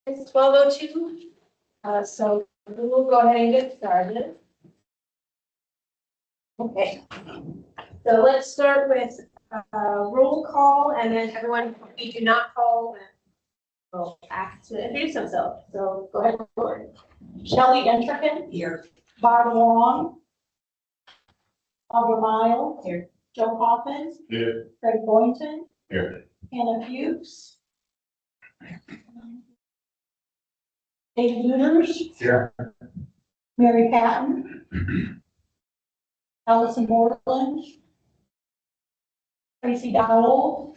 It's 12:02. So we'll go ahead and get started. Okay. So let's start with roll call, and then everyone we do not call will ask to introduce themselves. So go ahead, Lauren. Shelley Entricken. Here. Barb Long. Barbara Miles. Here. Joe Hoffman. Here. Craig Boynton. Here. Hannah Fuchs. Dave Looters. Here. Mary Patton. Allison Borland. Tracy Dowell.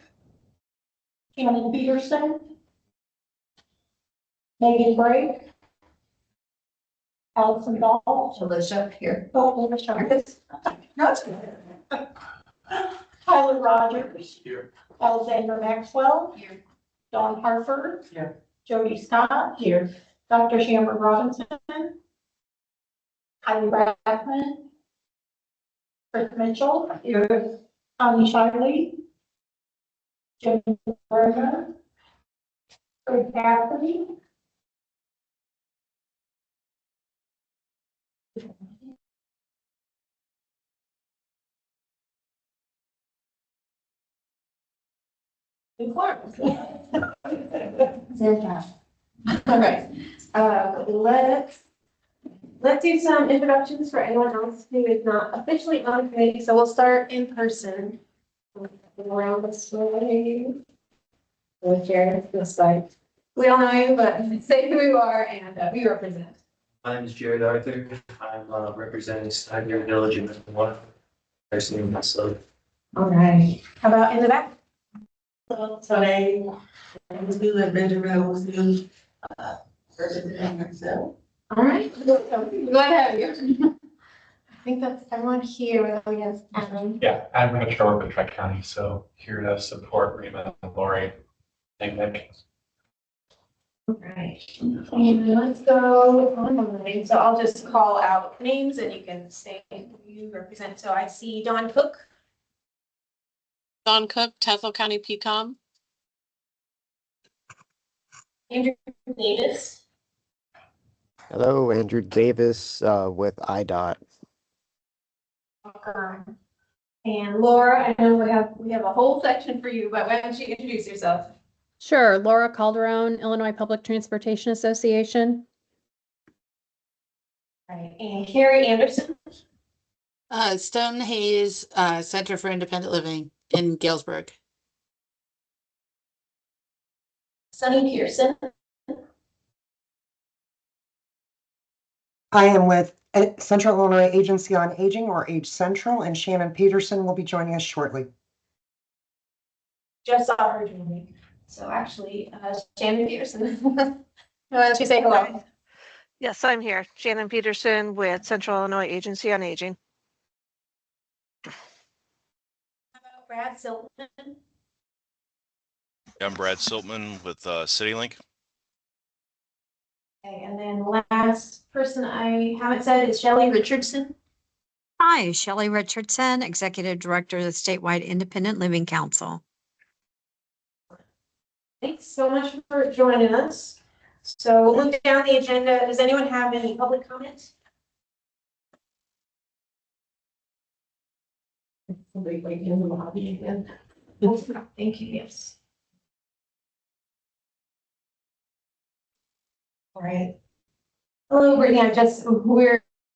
Shannon Peterson. Megan Brake. Allison Dahl. Alicia here. Oh, Alicia. That's good. Tyler Rogers. Here. Alexander Maxwell. Here. Dawn Harford. Here. Jody Scott. Here. Dr. Shammer Robinson. Kylie Rathman. Chris Mitchell. Here. Tommy Shiley. Jim Berger. Craig Cassidy. All right, let's do some introductions for anyone else who is not officially on the committee. So we'll start in person. Around this way. With Jared this side. We all know you, but say who you are and who you represent. My name is Jared Arthur. I'm representing Snyder Village in one. Personally, myself. All right. How about in the back? Today, and we live in Benjamin, representing myself. All right. Glad to have you. I think that's everyone here. Oh, yes, Adam. Yeah, I'm going to show up in Tri-County, so here to support Rima and Lori. Thank Nick. All right. And let's go online. So I'll just call out names and you can say who you represent. So I see Dawn Cook. Don Cook, Tazewell County PCOM. Andrew Davis. Hello, Andrew Davis with IDOT. And Laura, I know we have a whole section for you, but why don't you introduce yourself? Sure. Laura Calderon, Illinois Public Transportation Association. All right. And Carrie Anderson. Stone Hayes, Center for Independent Living in Galesburg. Sunny Pearson. I am with Central Illinois Agency on Aging, or Age Central, and Shannon Peterson will be joining us shortly. Just saw her joining. So actually, Shannon Peterson. Why don't you say hello? Yes, I'm here. Shannon Peterson with Central Illinois Agency on Aging. How about Brad Siltman? I'm Brad Siltman with CityLink. Okay, and then the last person I haven't said is Shelley Richardson. Hi, Shelley Richardson, Executive Director of the Statewide Independent Living Council. Thanks so much for joining us. So we'll move down the agenda. Does anyone have any public comments? Somebody waiting in the lobby again. Thank you, yes. All right. Hello, Brittany.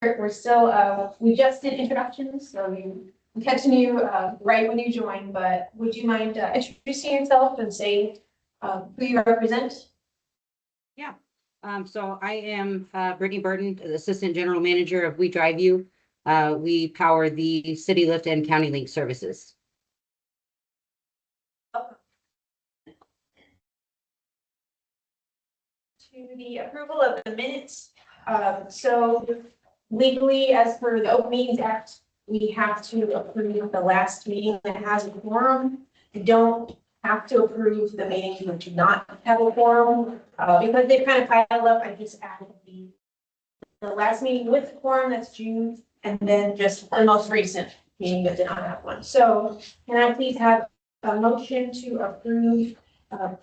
We're still, we just did introductions, so I'm catching you right when you join, but would you mind introducing yourself and say who you represent? Yeah, so I am Brittany Burton, the Assistant General Manager of We Drive You. We power the City Lift and County Link services. To the approval of the minutes. So legally, as per the Open Meetings Act, we have to approve the last meeting that has a quorum. We don't have to approve the meetings that do not have a quorum, because they kind of piled up. I just added the last meeting with the quorum, that's June, and then just the most recent meeting that did not have one. So can I please have a motion to approve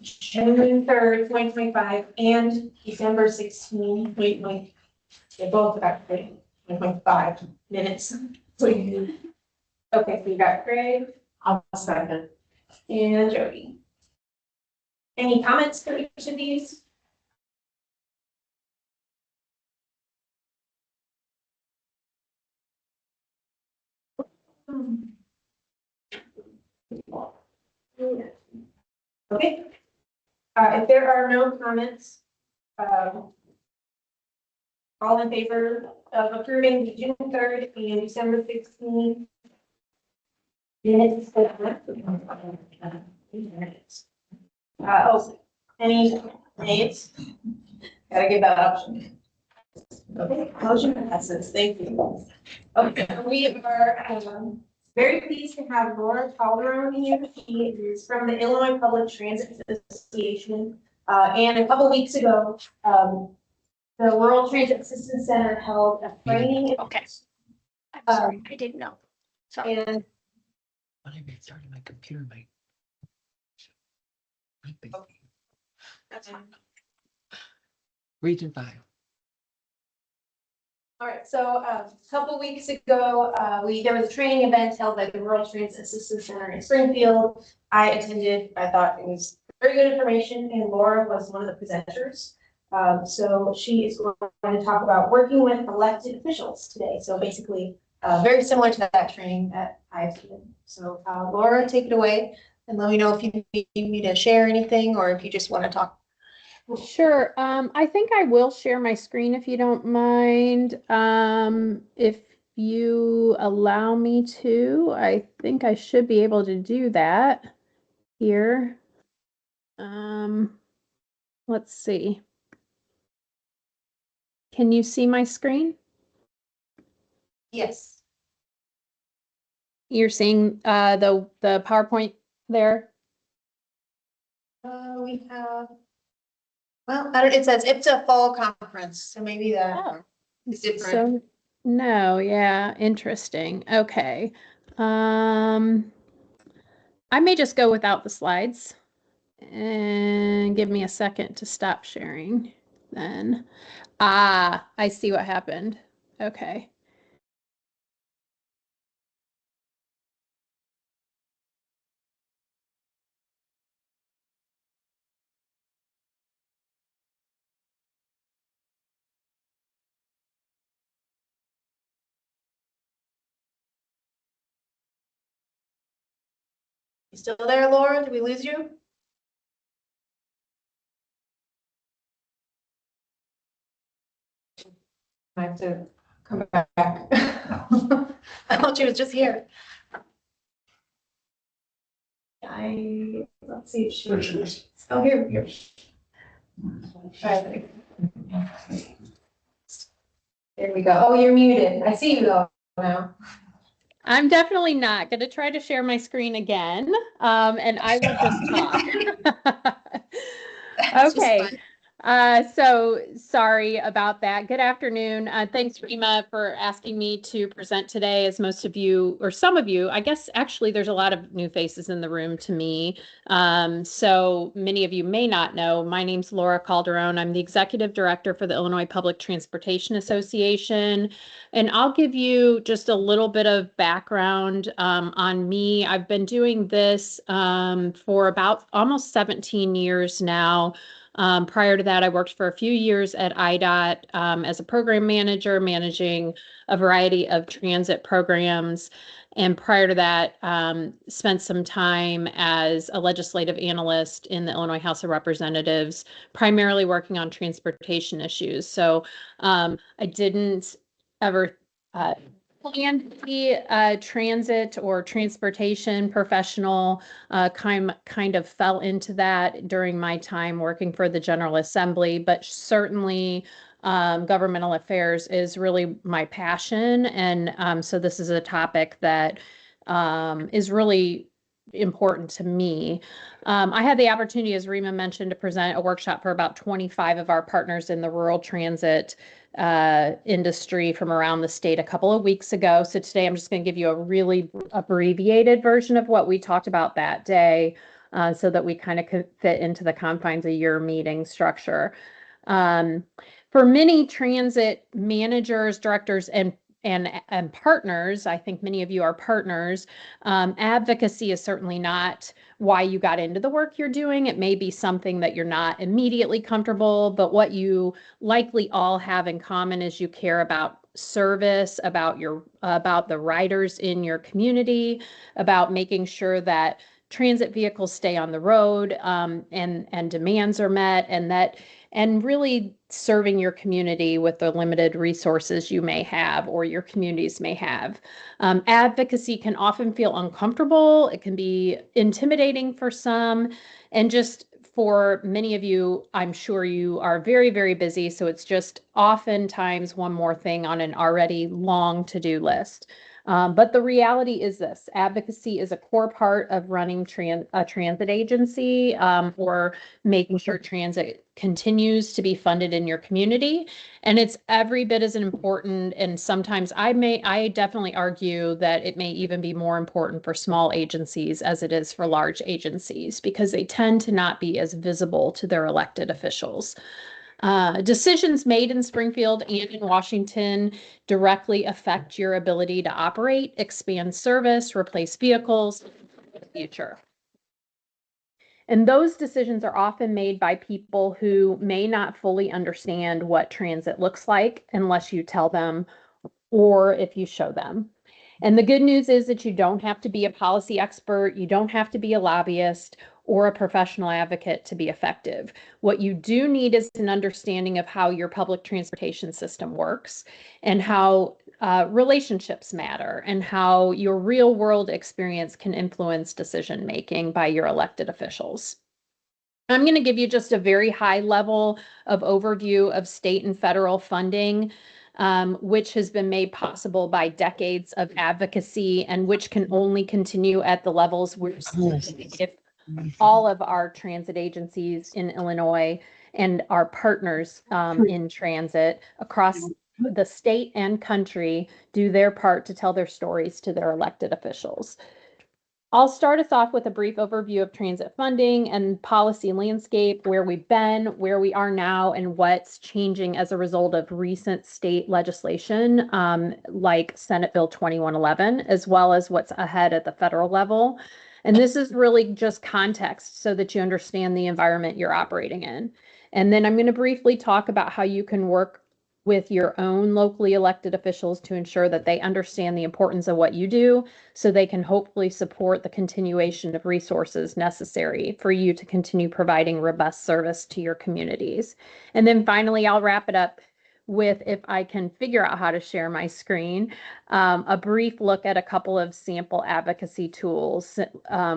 June 3rd, 2025, and December 16th, 2020. They both got Craig, 1.5 minutes. Okay, so you got Craig. I'll second. And Jody. Any comments for each of these? Okay. If there are no comments, all in favor of approving the June 3rd and December 16th minutes? Any nays? Gotta give that option. Okay, motion passes. Thank you. Okay, we are very pleased to have Laura Calderon here. She is from the Illinois Public Transit Association. And a couple weeks ago, the Rural Transit Assistance Center held a training. Okay. I'm sorry, I didn't know. Sorry. And When I restarted my computer, my. that's fine. Region 5. All right, so a couple weeks ago, there was a training event held by the Rural Transit Assistance Center in Springfield. I attended. I thought it was very good information, and Laura was one of the presenters. So she is going to talk about working with elected officials today. So basically, very similar to that training that I've seen. So Laura, take it away and let me know if you need me to share anything or if you just want to talk. Sure. I think I will share my screen if you don't mind. If you allow me to, I think I should be able to do that here. Let's see. Can you see my screen? Yes. You're seeing the PowerPoint there? We have, well, I don't, it says it's a fall conference, so maybe that Oh. is different. So, no, yeah, interesting. Okay. I may just go without the slides and give me a second to stop sharing then. Ah, I see what happened. Okay. You still there, Laura? Did we lose you? I have to come back. I thought she was just here. Let's see if she. Oh, here. Right. There we go. Oh, you're muted. I see you though now. I'm definitely not going to try to share my screen again, and I will just talk. Okay. So sorry about that. Good afternoon. Thanks, Rima, for asking me to present today. As most of you, or some of you, I guess actually there's a lot of new faces in the room to me. So many of you may not know, my name's Laura Calderon. I'm the Executive Director for the Illinois Public Transportation Association. And I'll give you just a little bit of background on me. I've been doing this for about almost 17 years now. Prior to that, I worked for a few years at IDOT as a program manager, managing a variety of transit programs. And prior to that, spent some time as a legislative analyst in the Illinois House of Representatives, primarily working on transportation issues. So I didn't ever plan to be a transit or transportation professional, kind of fell into that during my time working for the General Assembly, but certainly governmental affairs is really my passion. And so this is a topic that is really important to me. I had the opportunity, as Rima mentioned, to present a workshop for about 25 of our partners in the rural transit industry from around the state a couple of weeks ago. So today I'm just going to give you a really abbreviated version of what we talked about that day. so that we kind of could fit into the confines of your meeting structure. For many transit managers, directors, and partners, I think many of you are partners, advocacy is certainly not why you got into the work you're doing. It may be something that you're not immediately comfortable, but what you likely all have in common is you care about service, about the riders in your community, about making sure that transit vehicles stay on the road, and demands are met, and really serving your community with the limited resources you may have or your communities may have. Advocacy can often feel uncomfortable. It can be intimidating for some, and just for many of you, I'm sure you are very, very busy. So it's just oftentimes one more thing on an already long to-do list. But the reality is this: advocacy is a core part of running a transit agency, or making sure transit continues to be funded in your community. And it's every bit as important. And sometimes I definitely argue that it may even be more important for small agencies as it is for large agencies, because they tend to not be as visible to their elected officials. Decisions made in Springfield and in Washington directly affect your ability to operate, expand service, replace vehicles in the future. And those decisions are often made by people who may not fully understand what transit looks like unless you tell them or if you show them. And the good news is that you don't have to be a policy expert, you don't have to be a lobbyist or a professional advocate to be effective. What you do need is an understanding of how your public transportation system works, and how relationships matter, and how your real world experience can influence decision making by your elected officials. I'm going to give you just a very high level of overview of state and federal funding, which has been made possible by decades of advocacy, and which can only continue at the levels we're seeing if all of our transit agencies in Illinois and our partners in transit across the state and country do their part to tell their stories to their elected officials. I'll start us off with a brief overview of transit funding and policy landscape, where we've been, where we are now, and what's changing as a result of recent state legislation, like Senate Bill 2111, as well as what's ahead at the federal level. And this is really just context so that you understand the environment you're operating in. And then I'm going to briefly talk about how you can work with your own locally elected officials to ensure that they understand the importance of what you do, so they can hopefully support the continuation of resources necessary for you to continue providing robust service to your communities. And then finally, I'll wrap it up with, if I can figure out how to share my screen, a brief look at a couple of sample advocacy tools,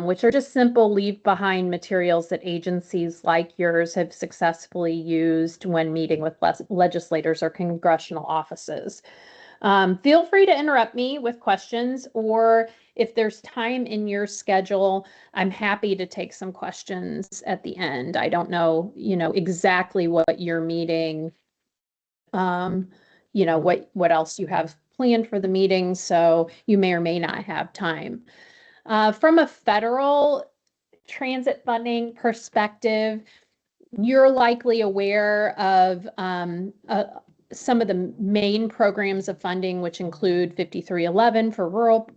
which are just simple leave behind materials that agencies like yours have successfully used when meeting with legislators or congressional offices. Feel free to interrupt me with questions, or if there's time in your schedule, I'm happy to take some questions at the end. I don't know, exactly what your meeting, what else you have planned for the meeting, so you may or may not have time. From a federal transit funding perspective, you're likely aware of some of the main programs of funding, which include 5311 for rural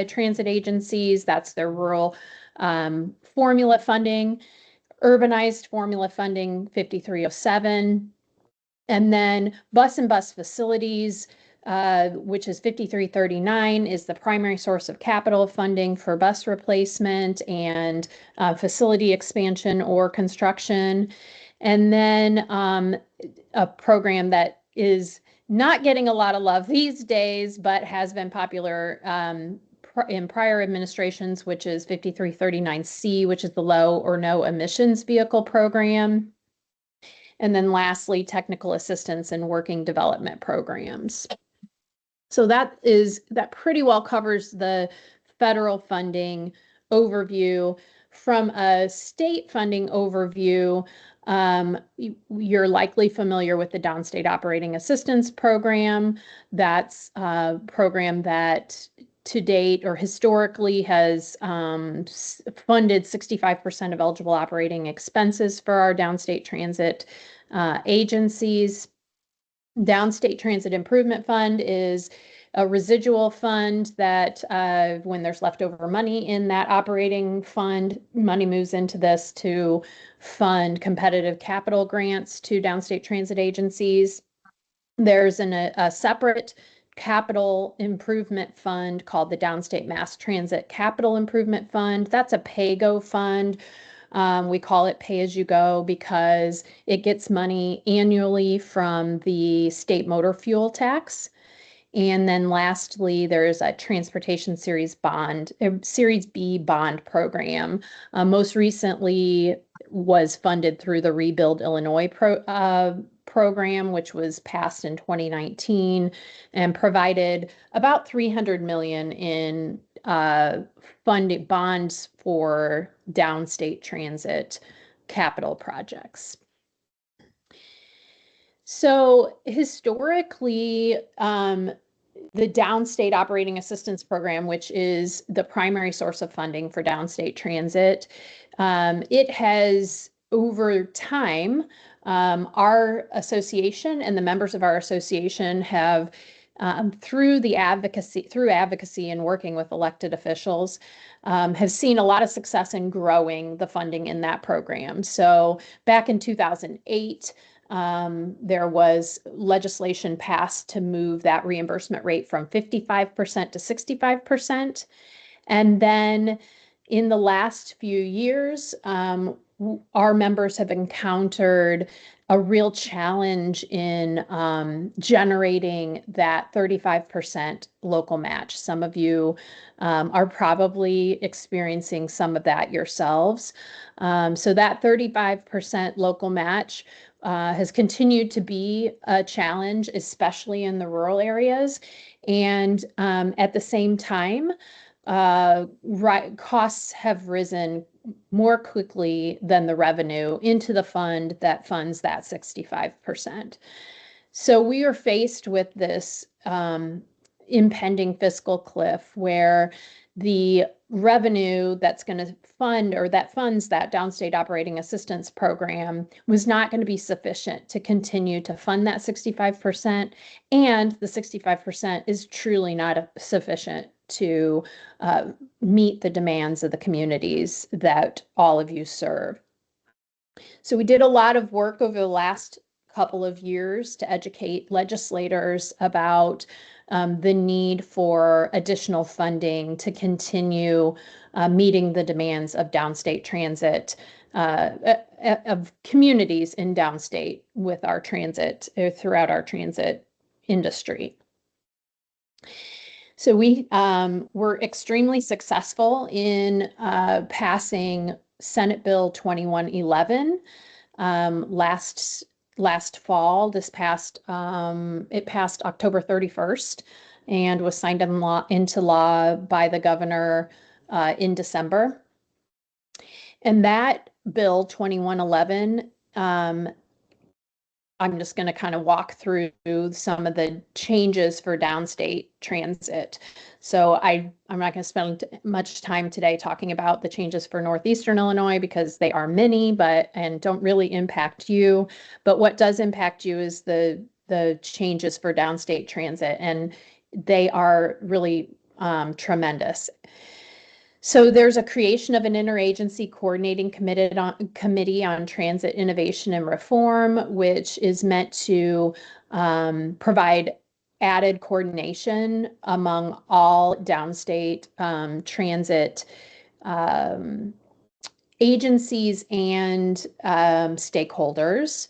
transit agencies. That's their rural formula funding. Urbanized formula funding, 5307. And then bus and bus facilities, which is 5339, is the primary source of capital funding for bus replacement and facility expansion or construction. And then a program that is not getting a lot of love these days, but has been popular in prior administrations, which is 5339C, which is the low or no emissions vehicle program. And then lastly, technical assistance and working development programs. So that pretty well covers the federal funding overview. From a state funding overview, you're likely familiar with the Downstate Operating Assistance Program. That's a program that to date or historically has funded 65% of eligible operating expenses for our downstate transit agencies. Downstate Transit Improvement Fund is a residual fund that when there's leftover money in that operating fund, money moves into this to fund competitive capital grants to downstate transit agencies. There's a separate capital improvement fund called the Downstate Mass Transit Capital Improvement Fund. That's a pay-go fund. We call it pay as you go because it gets money annually from the state motor fuel tax. And then lastly, there's a transportation series Series B bond program. Most recently was funded through the Rebuild Illinois program, which was passed in 2019 and provided about 300 million in funded bonds for downstate transit capital projects. So historically, the Downstate Operating Assistance Program, which is the primary source of funding for downstate transit, it has over time, our association and the members of our association have through advocacy and working with elected officials, have seen a lot of success in growing the funding in that program. So back in 2008, there was legislation passed to move that reimbursement rate from 55% to 65%. And then in the last few years, our members have encountered a real challenge in generating that 35% local match. Some of you are probably experiencing some of that yourselves. So that 35% local match has continued to be a challenge, especially in the rural areas. And at the same time, costs have risen more quickly than the revenue into the fund that funds that 65%. So we are faced with this impending fiscal cliff where the revenue that's going to fund or that funds that downstate operating assistance program was not going to be sufficient to continue to fund that 65%. And the 65% is truly not sufficient to meet the demands of the communities that all of you serve. So we did a lot of work over the last couple of years to educate legislators about the need for additional funding to continue meeting the demands of downstate transit, of communities in downstate with our transit, throughout our transit industry. So we were extremely successful in passing Senate Bill 2111 last fall. It passed October 31st and was signed into law by the governor in December. And that bill 2111, I'm just going to kind of walk through some of the changes for downstate transit. So I'm not going to spend much time today talking about the changes for Northeastern Illinois because they are many, and don't really impact you. But what does impact you is the changes for downstate transit, and they are really tremendous. So there's a creation of an interagency coordinating committee on transit innovation and reform, which is meant to provide added coordination among all downstate transit agencies and stakeholders.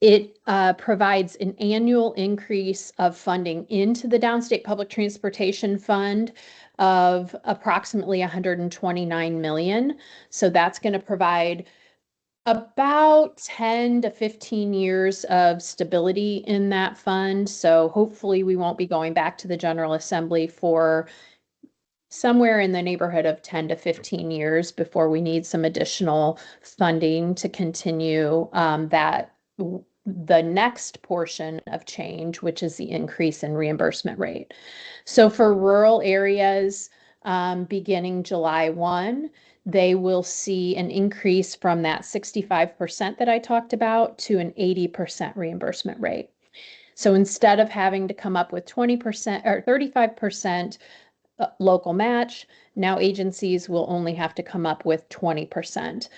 It provides an annual increase of funding into the Downstate Public Transportation Fund of approximately 129 million. So that's going to provide about 10 to 15 years of stability in that fund. So hopefully we won't be going back to the General Assembly for somewhere in the neighborhood of 10 to 15 years before we need some additional funding to continue that the next portion of change, which is the increase in reimbursement rate. So for rural areas, beginning July 1, they will see an increase from that 65% that I talked about to an 80% reimbursement rate. So instead of having to come up with 20% or 35% local match, now agencies will only have to come up with 20%.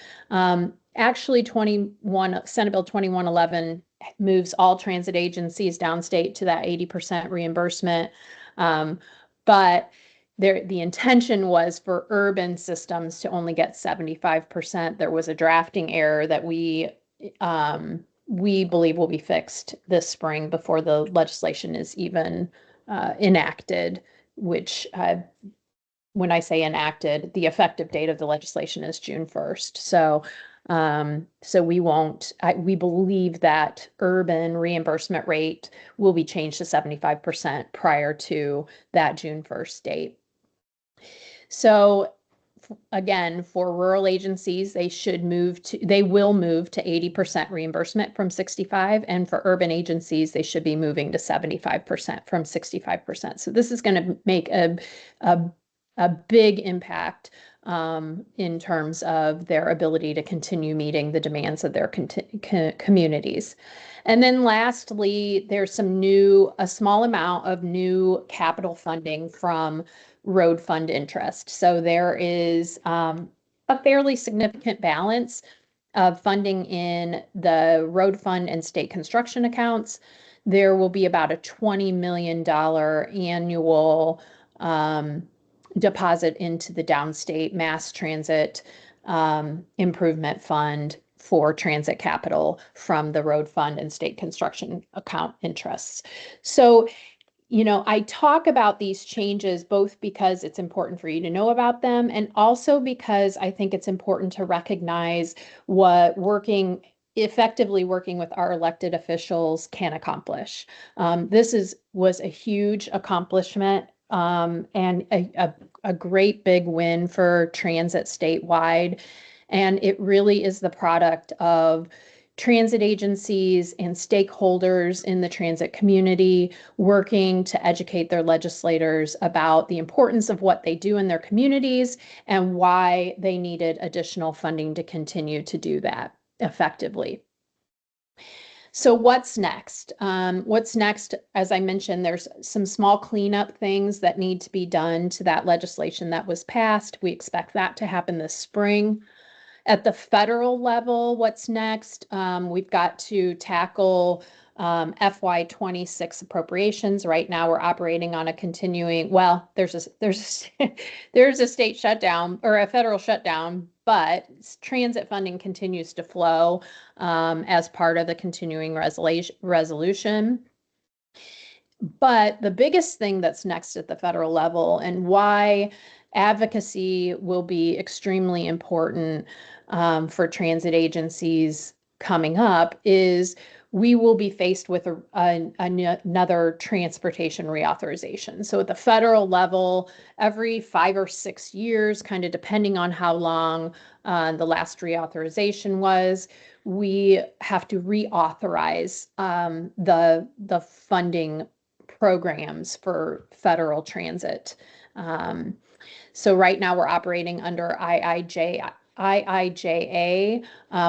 Actually, Senate Bill 2111 moves all transit agencies downstate to that 80% reimbursement. But the intention was for urban systems to only get 75%. There was a drafting error that we believe will be fixed this spring before the legislation is even enacted, which when I say enacted, the effective date of the legislation is June 1st. So we believe that urban reimbursement rate will be changed to 75% prior to that June 1st date. So again, for rural agencies, they will move to 80% reimbursement from 65, and for urban agencies, they should be moving to 75% from 65%. So this is going to make a big impact in terms of their ability to continue meeting the demands of their communities. And then lastly, there's a small amount of new capital funding from road fund interest. So there is a fairly significant balance of funding in the road fund and state construction accounts. There will be about a $20 million annual deposit into the downstate mass transit improvement fund for transit capital from the road fund and state construction account interests. So, I talk about these changes both because it's important for you to know about them, and also because I think it's important to recognize what effectively working with our elected officials can accomplish. This was a huge accomplishment and a great big win for transit statewide. And it really is the product of transit agencies and stakeholders in the transit community working to educate their legislators about the importance of what they do in their communities and why they needed additional funding to continue to do that effectively. So what's next? What's next, as I mentioned, there's some small cleanup things that need to be done to that legislation that was passed. We expect that to happen this spring. At the federal level, what's next? We've got to tackle FY26 appropriations. Right now, we're operating on a continuing. Well, there's a state shutdown or a federal shutdown, but transit funding continues to flow as part of the continuing resolution. But the biggest thing that's next at the federal level, and why advocacy will be extremely important for transit agencies coming up, is we will be faced with another transportation reauthorization. So at the federal level, every 5 or 6 years, kind of depending on how long the last reauthorization was, we have to reauthorize the funding programs for federal transit. So right now we're operating under IIJA,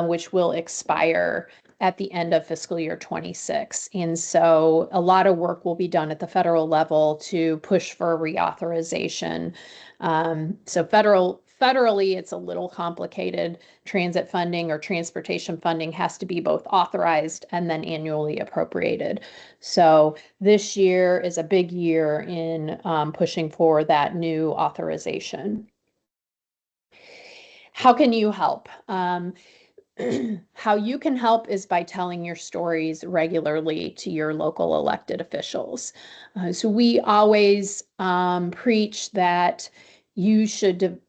which will expire at the end of fiscal year 26. And so a lot of work will be done at the federal level to push for a reauthorization. So federally, it's a little complicated. Transit funding or transportation funding has to be both authorized and then annually appropriated. So this year is a big year in pushing for that new authorization. How can you help? How you can help is by telling your stories regularly to your local elected officials. So we always preach that you should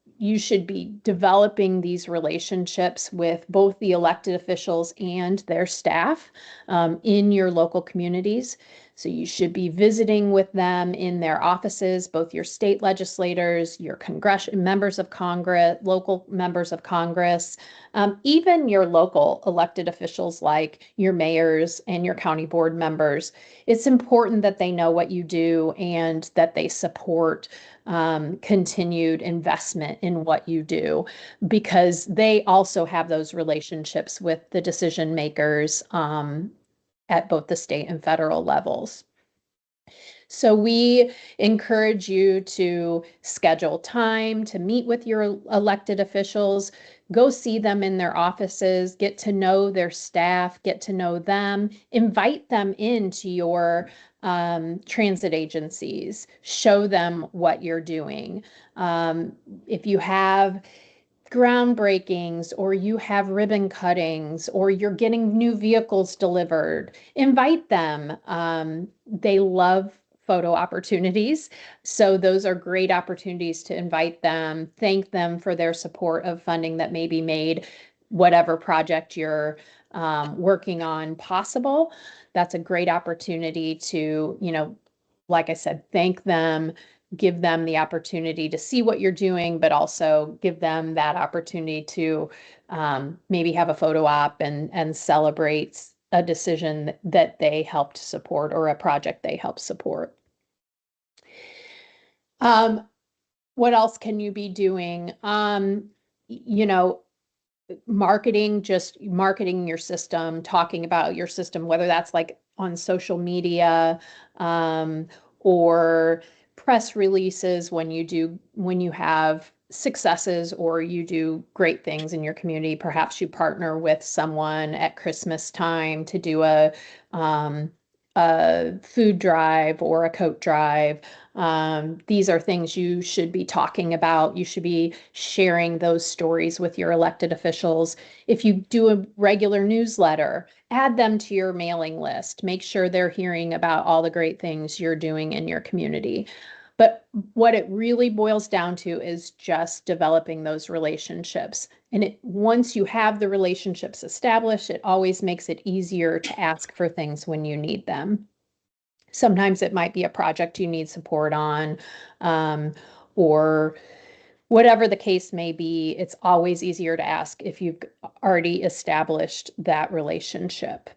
be developing these relationships with both the elected officials and their staff in your local communities. So you should be visiting with them in their offices, both your state legislators, your members of Congress, local members of Congress, even your local elected officials like your mayors and your county board members. It's important that they know what you do and that they support continued investment in what you do, because they also have those relationships with the decision makers at both the state and federal levels. So we encourage you to schedule time to meet with your elected officials, go see them in their offices, get to know their staff, get to know them, invite them into your transit agencies, show them what you're doing. If you have groundbreakings or you have ribbon cuttings or you're getting new vehicles delivered, invite them. They love photo opportunities. So those are great opportunities to invite them, thank them for their support of funding that maybe made whatever project you're working on possible. That's a great opportunity to, like I said, thank them, give them the opportunity to see what you're doing, but also give them that opportunity to maybe have a photo op and celebrate a decision that they helped support or a project they helped support. What else can you be doing? Marketing, just marketing your system, talking about your system, whether that's like on social media, or press releases when you have successes or you do great things in your community. Perhaps you partner with someone at Christmas time to do a food drive or a coat drive. These are things you should be talking about. You should be sharing those stories with your elected officials. If you do a regular newsletter, add them to your mailing list. Make sure they're hearing about all the great things you're doing in your community. But what it really boils down to is just developing those relationships. And once you have the relationships established, it always makes it easier to ask for things when you need them. Sometimes it might be a project you need support on, or whatever the case may be. It's always easier to ask if you've already established that relationship.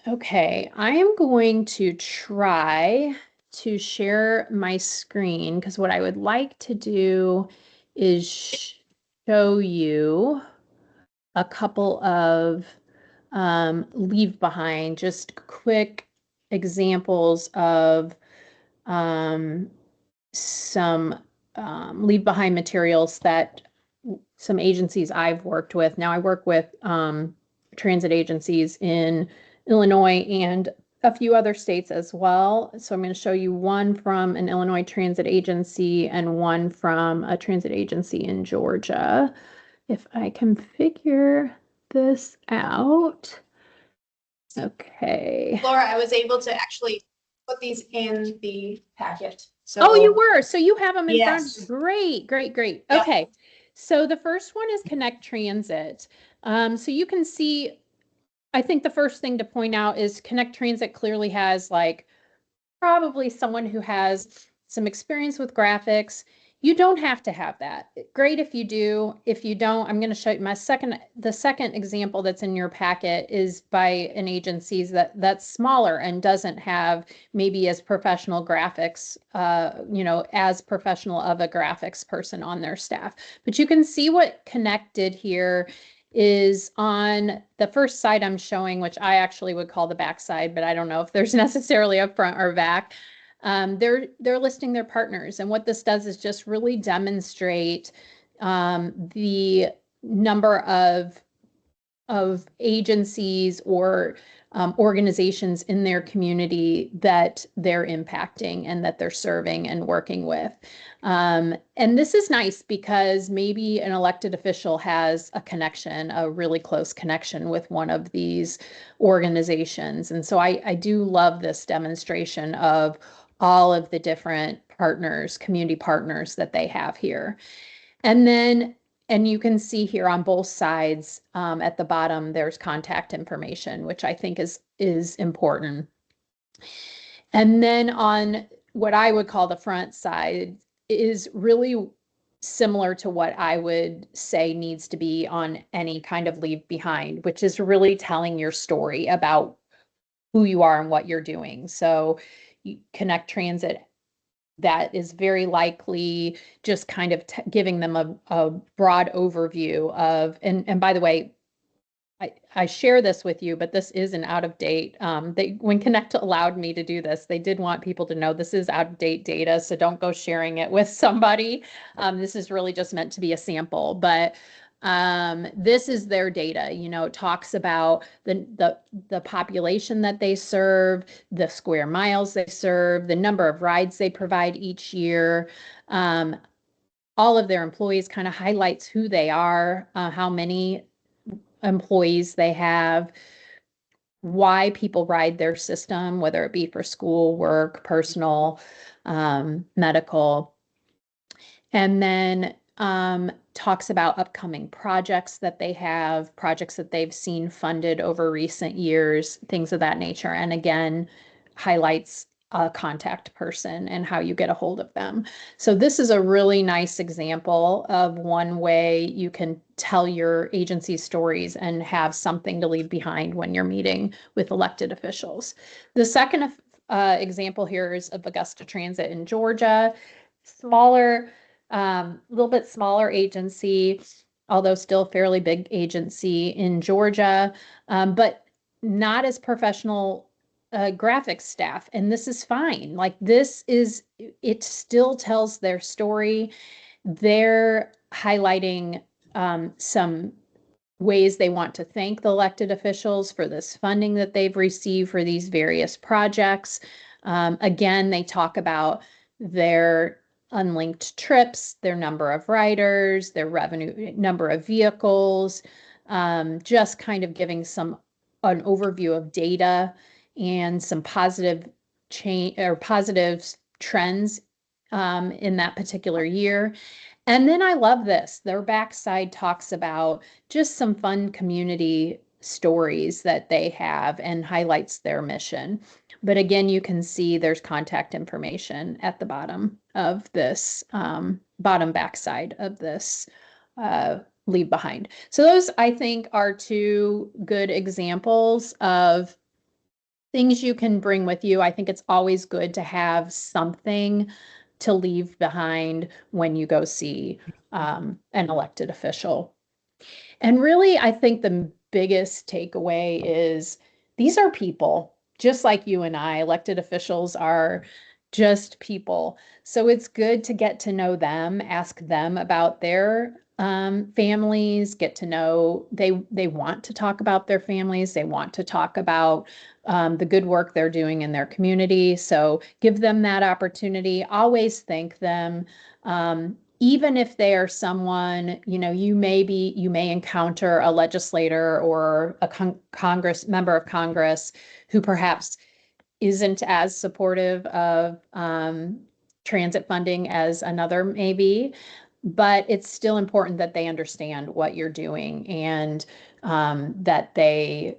Okay, I am going to try to share my screen because what I would like to do is show you a couple of leave behind, just quick examples of some leave behind materials that some agencies I've worked with. Now I work with transit agencies in Illinois and a few other states as well. So I'm going to show you one from an Illinois transit agency and one from a transit agency in Georgia. If I can figure this out. Okay. Laura, I was able to actually put these in the packet. So, oh, you were. So you have them in front. yes. Great, great, great. Yep. Okay. So the first one is Connect Transit. So you can see, I think the first thing to point out is Connect Transit clearly has like probably someone who has some experience with graphics. You don't have to have that. Great if you do. If you don't, I'm going to show you the second example that's in your packet is by an agency that's smaller and doesn't have maybe as professional graphics, as professional of a graphics person on their staff. But you can see what Connected here is on the first side I'm showing, which I actually would call the back side, but I don't know if there's necessarily a front or back. They're listing their partners, and what this does is just really demonstrate the number of agencies or organizations in their community that they're impacting and that they're serving and working with. And this is nice because maybe an elected official has a connection, a really close connection with one of these organizations. And so I do love this demonstration of all of the different partners, community partners that they have here. And you can see here on both sides at the bottom, there's contact information, which I think is important. And then on what I would call the front side is really similar to what I would say needs to be on any kind of leave behind, which is really telling your story about who you are and what you're doing. So Connect Transit, that is very likely just kind of giving them a broad overview of, and by the way, I share this with you, but this is an out of date. When Connect allowed me to do this, they did want people to know this is out of date data, so don't go sharing it with somebody. This is really just meant to be a sample, but this is their data. You know, it talks about the population that they serve, the square miles they serve, the number of rides they provide each year. All of their employees, kind of highlights who they are, how many employees they have, why people ride their system, whether it be for school, work, personal, medical. And then talks about upcoming projects that they have, projects that they've seen funded over recent years, things of that nature. And again, highlights a contact person and how you get a hold of them. So this is a really nice example of one way you can tell your agency stories and have something to leave behind when you're meeting with elected officials. The second example here is of Augusta Transit in Georgia, smaller, a little bit smaller agency, although still fairly big agency in Georgia, but not as professional graphics staff. And this is fine. Like it still tells their story. They're highlighting some ways they want to thank the elected officials for this funding that they've received for these various projects. Again, they talk about their unlinked trips, their number of riders, their revenue, number of vehicles, just kind of giving an overview of data and some positive change or positive trends in that particular year. And then I love this. Their backside talks about just some fun community stories that they have and highlights their mission. But again, you can see there's contact information at the bottom of this, bottom backside of this leave behind. So those, I think, are two good examples of things you can bring with you. I think it's always good to have something to leave behind when you go see an elected official. And really, I think the biggest takeaway is these are people just like you and I. Elected officials are just people. So it's good to get to know them, ask them about their families, get to know, they want to talk about their families. They want to talk about the good work they're doing in their community. So give them that opportunity. Always thank them. Even if they are someone, you know, you may encounter a legislator or a member of Congress who perhaps isn't as supportive of transit funding as another may be, but it's still important that they understand what you're doing and that they,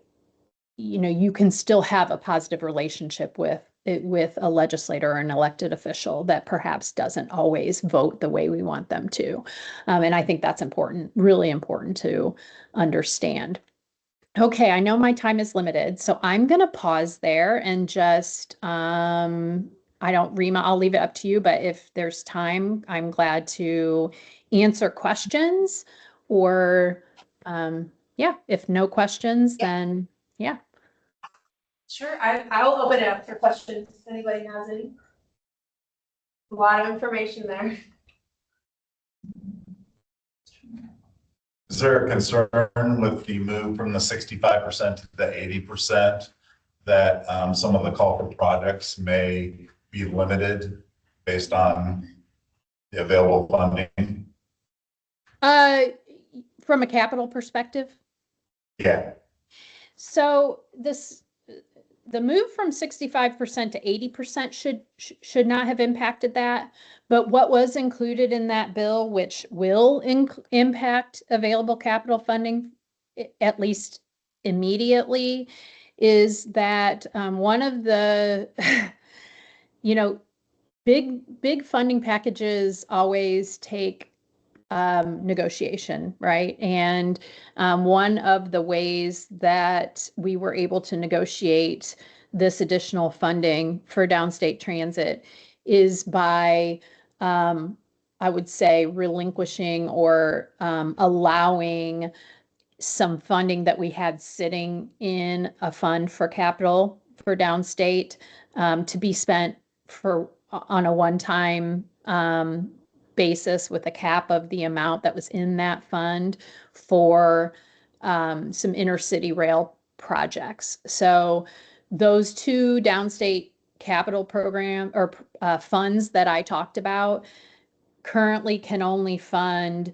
you know, you can still have a positive relationship with a legislator or an elected official that perhaps doesn't always vote the way we want them to. And I think that's important, really important to understand. Okay, I know my time is limited, so I'm going to pause there and just, Rima, I'll leave it up to you, but if there's time, I'm glad to answer questions or, yeah, if no questions, then yeah. Sure, I'll open it up for questions if anybody has any. A lot of information there. Is there a concern with the move from the 65% to the 80% that some of the call for projects may be limited based on the available funding? From a capital perspective? Yeah. So the move from 65% to 80% should not have impacted that. But what was included in that bill, which will impact available capital funding, at least immediately, is that one of the, you know, big funding packages always take negotiation, right? And one of the ways that we were able to negotiate this additional funding for downstate transit is by, I would say, relinquishing or allowing some funding that we had sitting in a fund for capital for downstate to be spent for on a one-time basis with a cap of the amount that was in that fund for some intercity rail projects. So those two downstate capital program or funds that I talked about currently can only fund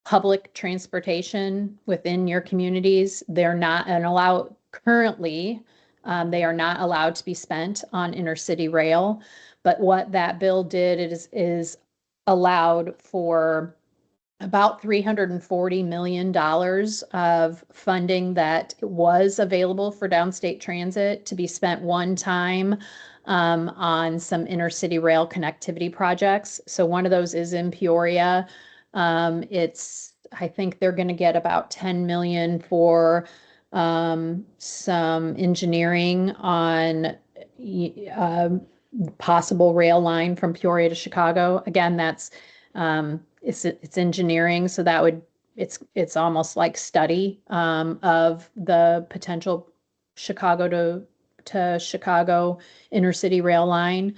public transportation within your communities. They're not currently, they are not allowed to be spent on intercity rail. But what that bill did is allowed for about $340 million of funding that was available for downstate transit to be spent one time on some intercity rail connectivity projects. So one of those is in Peoria. I think they're going to get about 10 million for some engineering on possible rail line from Peoria to Chicago. Again, that's it's engineering, so that would it's almost like study of the potential Chicago to Chicago intercity rail line.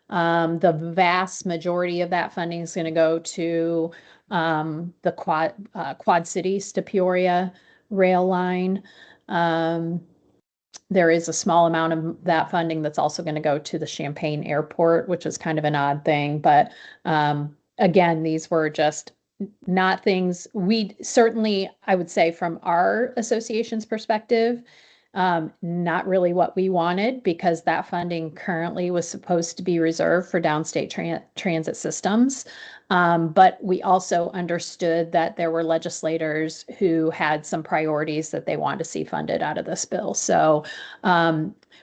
The vast majority of that funding is going to go to the Quad Cities to Peoria rail line. There is a small amount of that funding that's also going to go to the Champaign Airport, which is kind of an odd thing. But again, these were just not things we certainly, I would say, from our association's perspective, not really what we wanted, because that funding currently was supposed to be reserved for downstate transit systems. But we also understood that there were legislators who had some priorities that they wanted to see funded out of this bill. So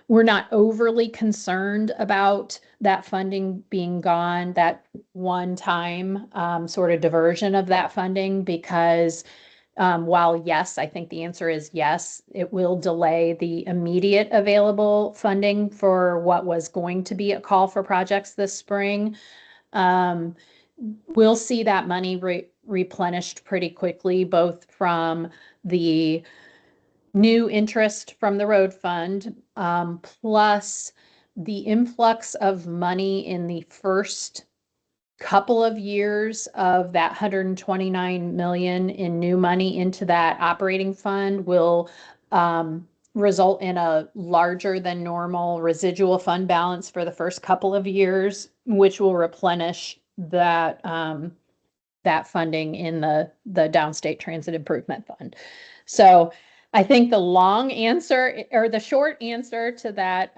we're not overly concerned about that funding being gone, that one-time sort of diversion of that funding, because while yes, I think the answer is yes, it will delay the immediate available funding for what was going to be a call for projects this spring. We'll see that money replenished pretty quickly, both from the new interest from the road fund, plus the influx of money in the first couple of years of that 129 million in new money into that operating fund will result in a larger than normal residual fund balance for the first couple of years, which will replenish that that funding in the downstate transit improvement fund. So I think the long answer or the short answer to that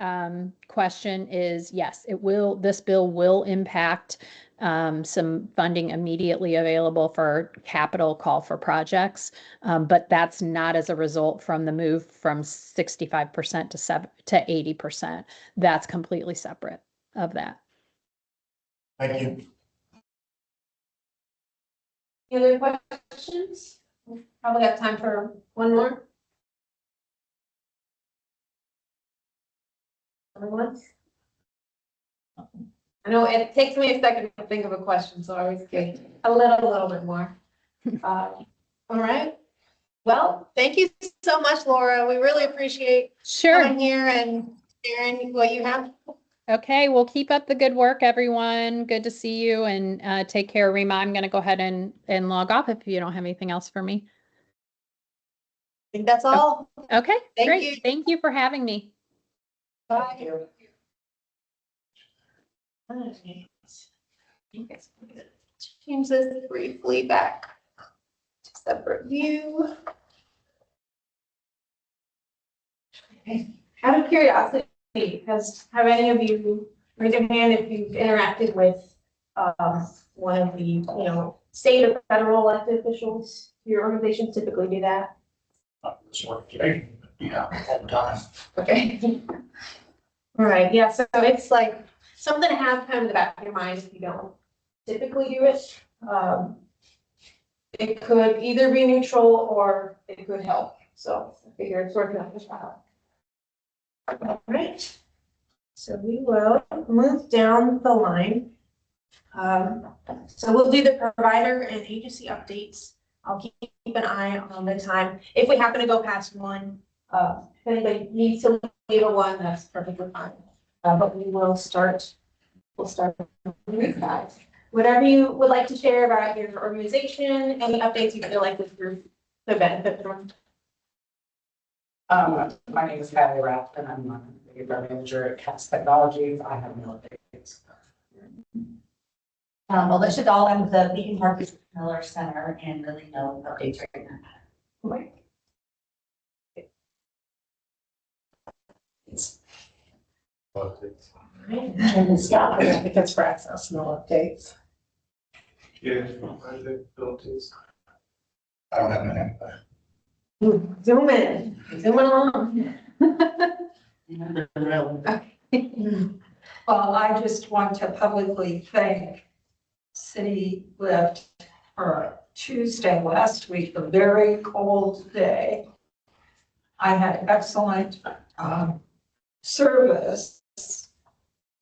question is yes, it will. This bill will impact some funding immediately available for capital call for projects, but that's not as a result from the move from 65% to 80%. That's completely separate of that. Thank you. Any other questions? Probably have time for one more. Everyone? I know it takes me a second to think of a question, so I always get a little bit more. All right. Well, thank you so much, Laura. We really appreciate coming here and sharing what you have. Okay, well, keep up the good work, everyone. Good to see you, and take care, Rima. I'm going to go ahead and log off if you don't have anything else for me. I think that's all. Okay, Thank you. Thank you for having me. Bye. Change this briefly back to separate view. Okay. Out of curiosity, have any of you raised your hand if you've interacted with one of the state or federal elected officials? Your organizations typically do that. Yeah. Okay. All right, yeah, so it's like something to have kind of in the back of your mind if you don't typically do it. It could either be neutral or it could help, so I figured it's worth it. All right, so we will move down the line. So we'll do the provider and agency updates. I'll keep an eye on the time. If we happen to go past one, if anybody needs to leave a one, that's perfectly fine. But we'll start with that. Whatever you would like to share about your organization, any updates you feel like this group could benefit from. My name is Patty Rapp, and I'm the manager at CAS Technologies. I have no updates. Alicia Dahl, I'm with the Beacon Park Miller Center, and really no updates right now. Right. And Scott, I think it's for access, no updates. Yeah, I think abilities. I don't have any. Zoom along. Well, I just want to publicly thank City Lift for Tuesday last week, a very cold day. I had excellent service,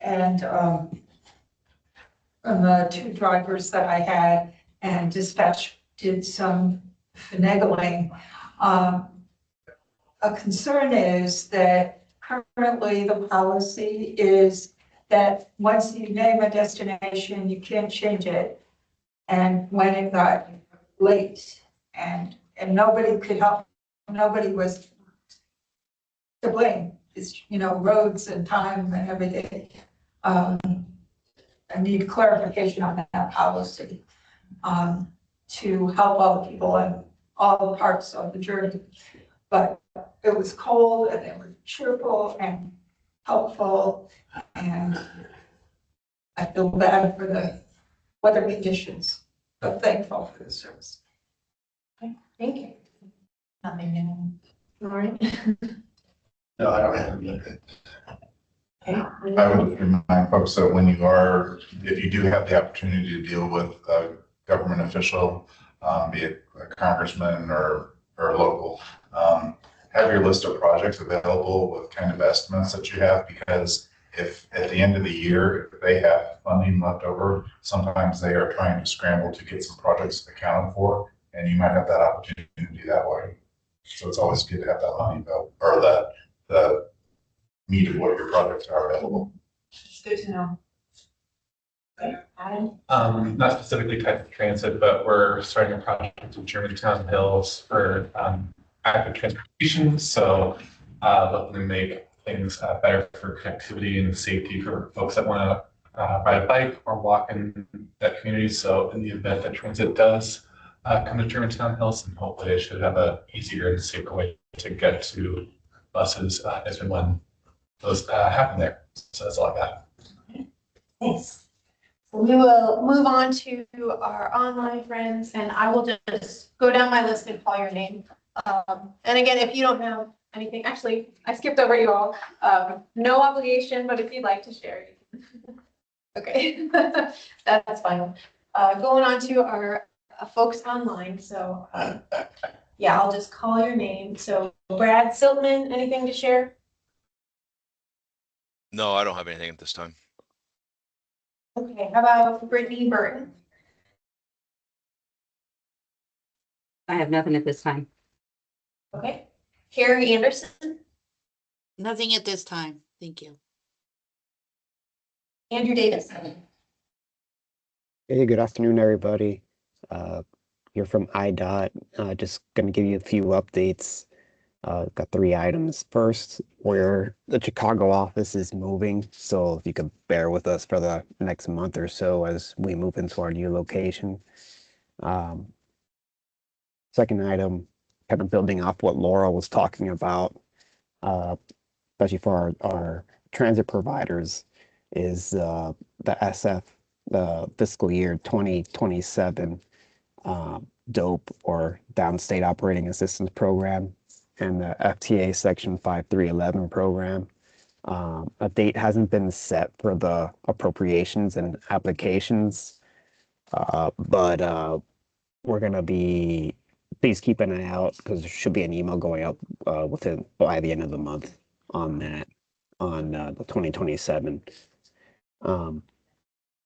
and from the two drivers that I had, and dispatch did some finagling. A concern is that currently the policy is that once you name a destination, you can't change it. And when it got late and nobody could help, nobody was to blame. It's, roads and time and everything. I need clarification on that policy to help all the people in all the parts of the journey. But it was cold and they were cheerful and helpful, and I feel bad for the weather conditions, but thankful for the service. Okay, thank you. Nothing new. All right. No, I don't have any. Okay. I would remind folks that if you do have the opportunity to deal with a government official, be it a congressman or local, have your list of projects available with kind of estimates that you have, because if at the end of the year, if they have funding left over, sometimes they are trying to scramble to get some projects accounted for, and you might have that opportunity to do that way. So it's always good to have that money available, or the meat of what your projects are available. It's good to know. Adam? Not specifically tied to transit, but we're starting a project in Germantown Hills for active transportation. So looking to make things better for connectivity and safety for folks that want to ride a bike or walk in that community. So in the event that transit does come to Germantown Hills, and hopefully it should have a easier and safer way to get to buses if and when those happen there. So that's all I got. Thanks. We will move on to our online friends, and I will just go down my list and call your name. And again, if you don't have anything, actually, I skipped over you all. No obligation, but if you'd like to share. Okay, that's fine. Going on to our folks online. So yeah, I'll just call your name. So Brad Siltman, anything to share? No, I don't have anything at this time. Okay, how about Brittany Burton? I have nothing at this time. Okay, Carrie Anderson, Nothing at this time. Thank you. Andrew Davis. Hey, good afternoon, everybody. Here from IDOT. Just going to give you a few updates. Got 3 items. First, where the Chicago office is moving. So if you could bear with us for the next month or so as we move into our new location. Second item, kind of building off what Laura was talking about, especially for our transit providers, is the SF, the fiscal year 2027 DOPE, or Downstate Operating Assistance Program. and the FTA Section 5311 program. A date hasn't been set for the appropriations and applications, but we're going to be, please keep an eye out because there should be an email going out by the end of the month on that, on the 2027.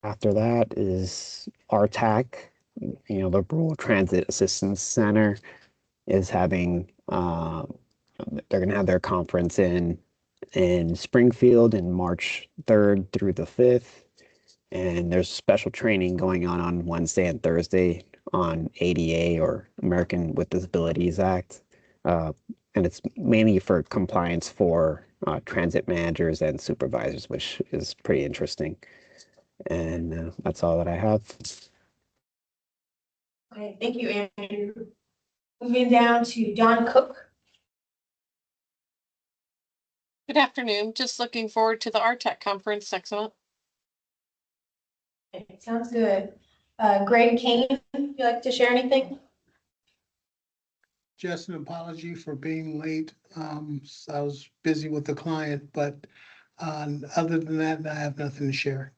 After that is RTAC, the Rural Transit Assistance Center is having, they're going to have their conference in Springfield in March 3rd through the 5th. And there's special training going on Wednesday and Thursday on ADA, or American with Disabilities Act. And it's mainly for compliance for transit managers and supervisors, which is pretty interesting. And that's all that I have. Okay, thank you, Andrew. Moving down to Don Cook. Good afternoon. Just looking forward to the RTAC conference next month. Okay, sounds good. Greg Kane, would you like to share anything? Just an apology for being late. I was busy with the client, but other than that, I have nothing to share.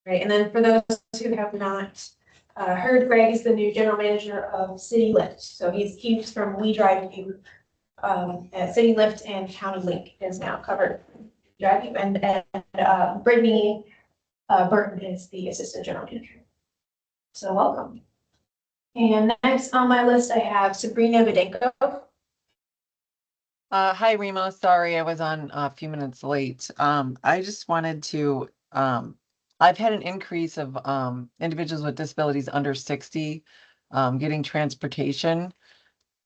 Right, and then for those who have not heard, Greg is the new general manager of City Lift. So he keeps from We Drive You. City Lift and County Link is now covered. Drive You, and Brittany Burton is the assistant general manager. So welcome. And next on my list, I have Sabrina Videnko. Hi, Rima. Sorry, I was on a few minutes late. I just wanted to, I've had an increase of individuals with disabilities under 60 getting transportation.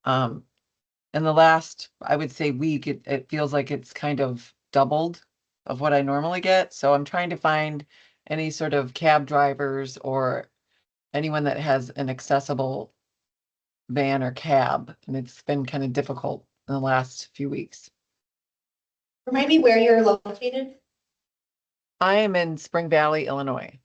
In the last, I would say, week, it feels like it's kind of doubled of what I normally get. So I'm trying to find any sort of cab drivers or anyone that has an accessible van or cab. And it's been kind of difficult in the last few weeks. Remind me where you're located. I am in Spring Valley, Illinois.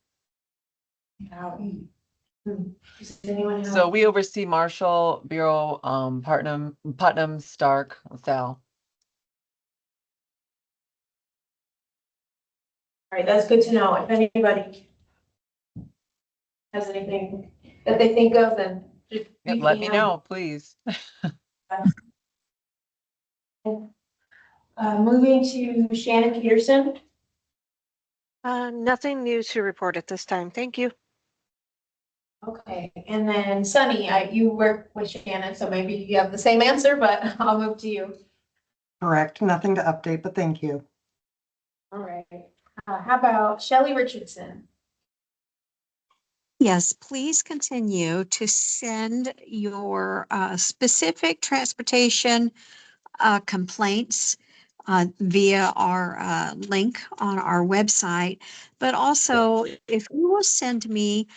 Does anyone have? So we oversee Marshall, Bureau, Putnam, Stark, LaSalle. All right, that's good to know. If anybody has anything that they think of, then just Let me know, please. Moving to Shannon Peterson. Nothing new to report at this time. Thank you. Okay, and then Sunny, you work with Shannon, so maybe you have the same answer, but I'll move to you. Correct. Nothing to update, but thank you. All right. How about Shelley Richardson? Yes, please continue to send your specific transportation complaints via our link on our website. But also, if you will send me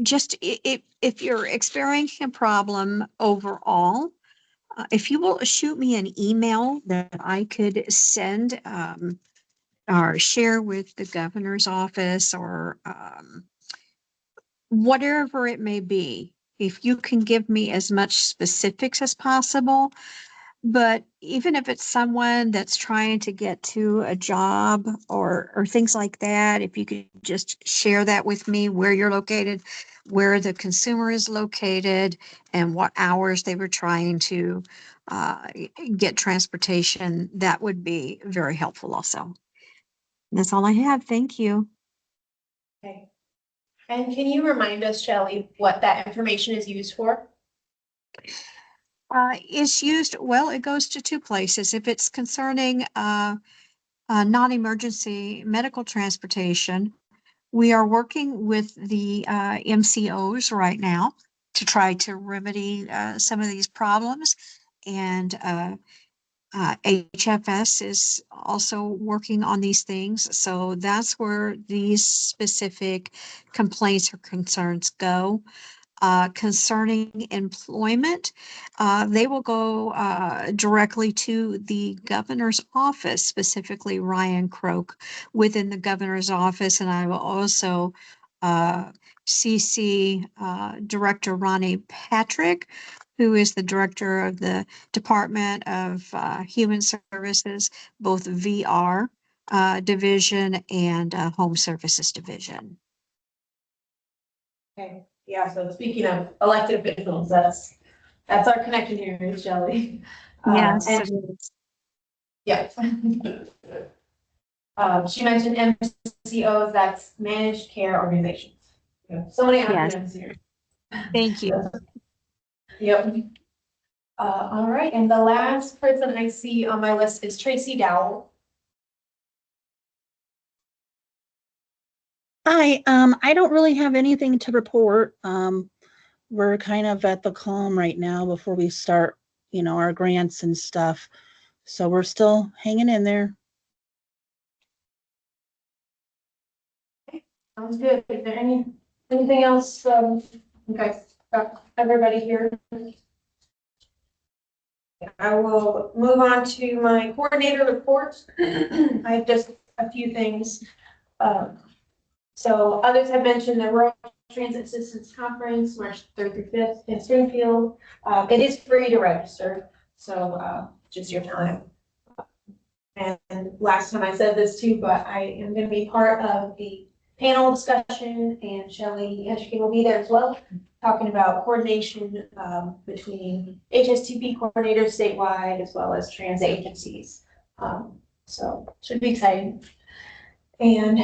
just if you're experiencing a problem overall, if you will shoot me an email that I could send or share with the governor's office or whatever it may be, if you can give me as much specifics as possible. But even if it's someone that's trying to get to a job or things like that, if you could just share that with me, where you're located, where the consumer is located, and what hours they were trying to get transportation, that would be very helpful also. That's all I have. Thank you. Okay. And can you remind us, Shelley, what that information is used for? It's used, well, it goes to two places. If it's concerning non-emergency medical transportation, we are working with the MCOs right now to try to remedy some of these problems. And HFS is also working on these things. So that's where these specific complaints or concerns go. Concerning employment, they will go directly to the governor's office, specifically Ryan Croak within the governor's office. And I will also CC Director Ronnie Patrick, who is the director of the Department of Human Services, both VR division and Home Services division. Okay, yeah, so speaking of elected officials, that's our connection here, Shelley. Yes. And yeah. She mentioned MCOs, that's managed care organizations. So many acronyms here. Thank you. Yep. All right, and the last person I see on my list is Tracy Dowell. Hi, I don't really have anything to report. We're kind of at the calm right now before we start, our grants and stuff. So we're still hanging in there. Sounds good. Is there anything else? Okay, got everybody here. I will move on to my coordinator report. I have just a few things. So others have mentioned the Rural Transit Assistance Conference, March 3rd through 5th in Springfield. It is free to register, so just your time. And last time I said this too, but I am going to be part of the panel discussion, and Shelley Hedgkin will be there as well, talking about coordination between HSTP coordinators statewide as well as transit agencies. So should be exciting. And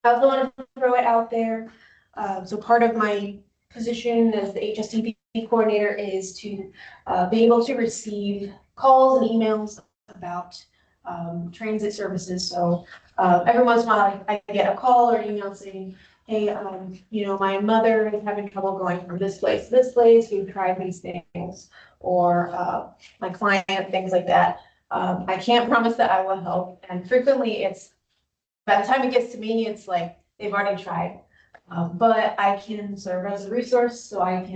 I also want to throw it out there. So part of my position as the HSTP coordinator is to be able to receive calls and emails about transit services. So every once in a while I get a call or email saying, hey, my mother is having trouble going from this place to this place. We've tried these things, or my client, things like that. I can't promise that I will help. And frequently it's, by the time it gets to me, it's like they've already tried. But I can serve as a resource, so I've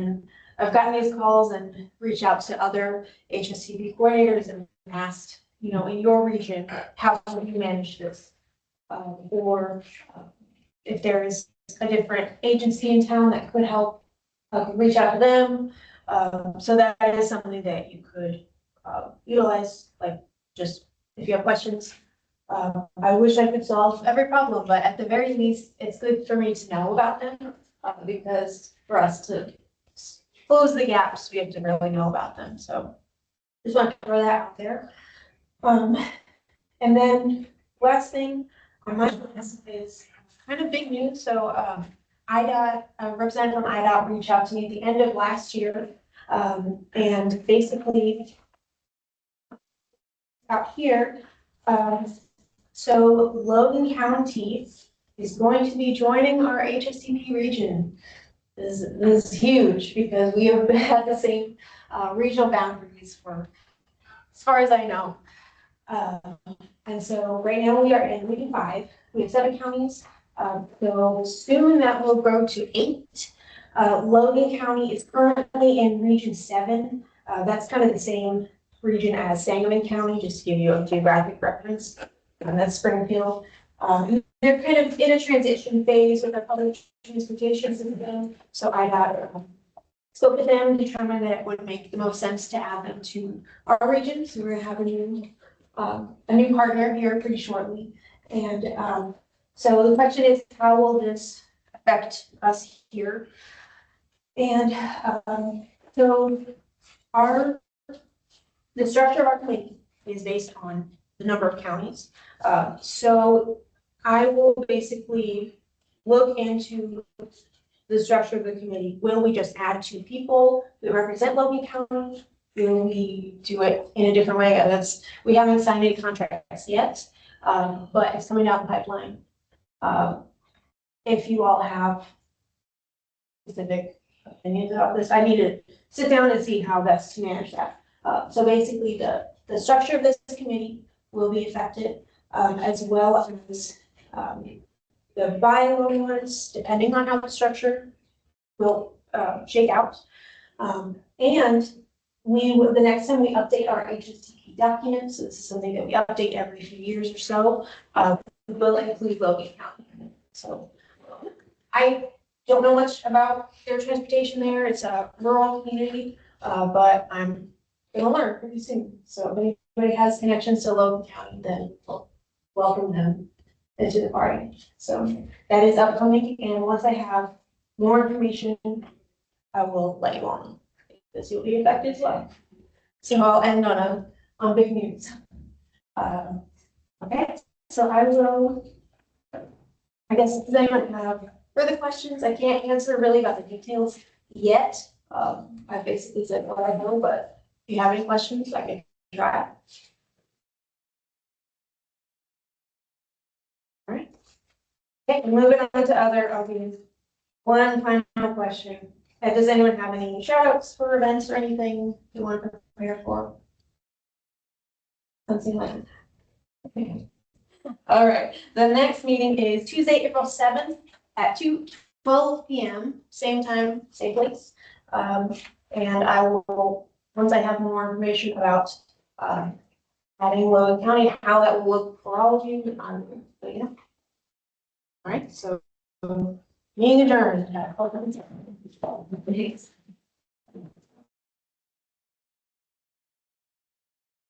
gotten these calls and reached out to other HSTP coordinators and asked, in your region, how will you manage this? Or if there is a different agency in town that could help, reach out to them. So that is something that you could utilize, like just if you have questions. I wish I could solve every problem, but at the very least, it's good for me to know about them, because for us to close the gaps, we have to really know about them. So just want to throw that out there. And then last thing on my list is kind of big news. So IDOT, a representative from IDOT reached out to me at the end of last year, and basically out here, so Logan County is going to be joining our HSTP region. This is huge because we have had the same regional boundaries for as far as I know. And so right now we are in Region 5. We have 7 counties. So soon that will grow to 8. Logan County is currently in Region 7. That's kind of the same region as Sangamon County, just to give you a geographic reference. And that's Springfield. They're kind of in a transition phase with their public transportation system. So IDOT spoke with them, determined that it would make the most sense to add them to our region. So we're gonna have a new partner here pretty shortly. And so the question is, how will this affect us here? And so the structure of our committee is based on the number of counties. So I will basically look into the structure of the committee. Will we just add 2 people that represent Logan County? Will we do it in a different way? We haven't signed any contracts yet, but it's coming down the pipeline. If you all have specific opinions about this, I need to sit down and see how best to manage that. So basically the structure of this committee will be affected, as well as the bylaws, depending on how the structure will shake out. And the next time we update our HSTP documents, so this is something that we update every few years or so, will include Logan County. So I don't know much about their transportation there. It's a rural community, but I'm gonna learn pretty soon. So if anybody has connections to Logan County, then we'll welcome them into the party. So that is upcoming, and once I have more information, I will let you all know. This will be affected as well. So I'll end on big news. Okay, so I will, I guess, does anyone have further questions? I can't answer really about the details yet. I basically said what I know, but if you have any questions, I can try. All right. Okay, moving on to other, one final question. Does anyone have any shout outs for events or anything you want to prepare for? Something like that. Okay. All right, the next meeting is Tuesday, April 7th at 12 p.m. Same time, same place. And I will, once I have more information about adding Logan County, how that will look for all of you, but yeah. All right, so meeting adjourned.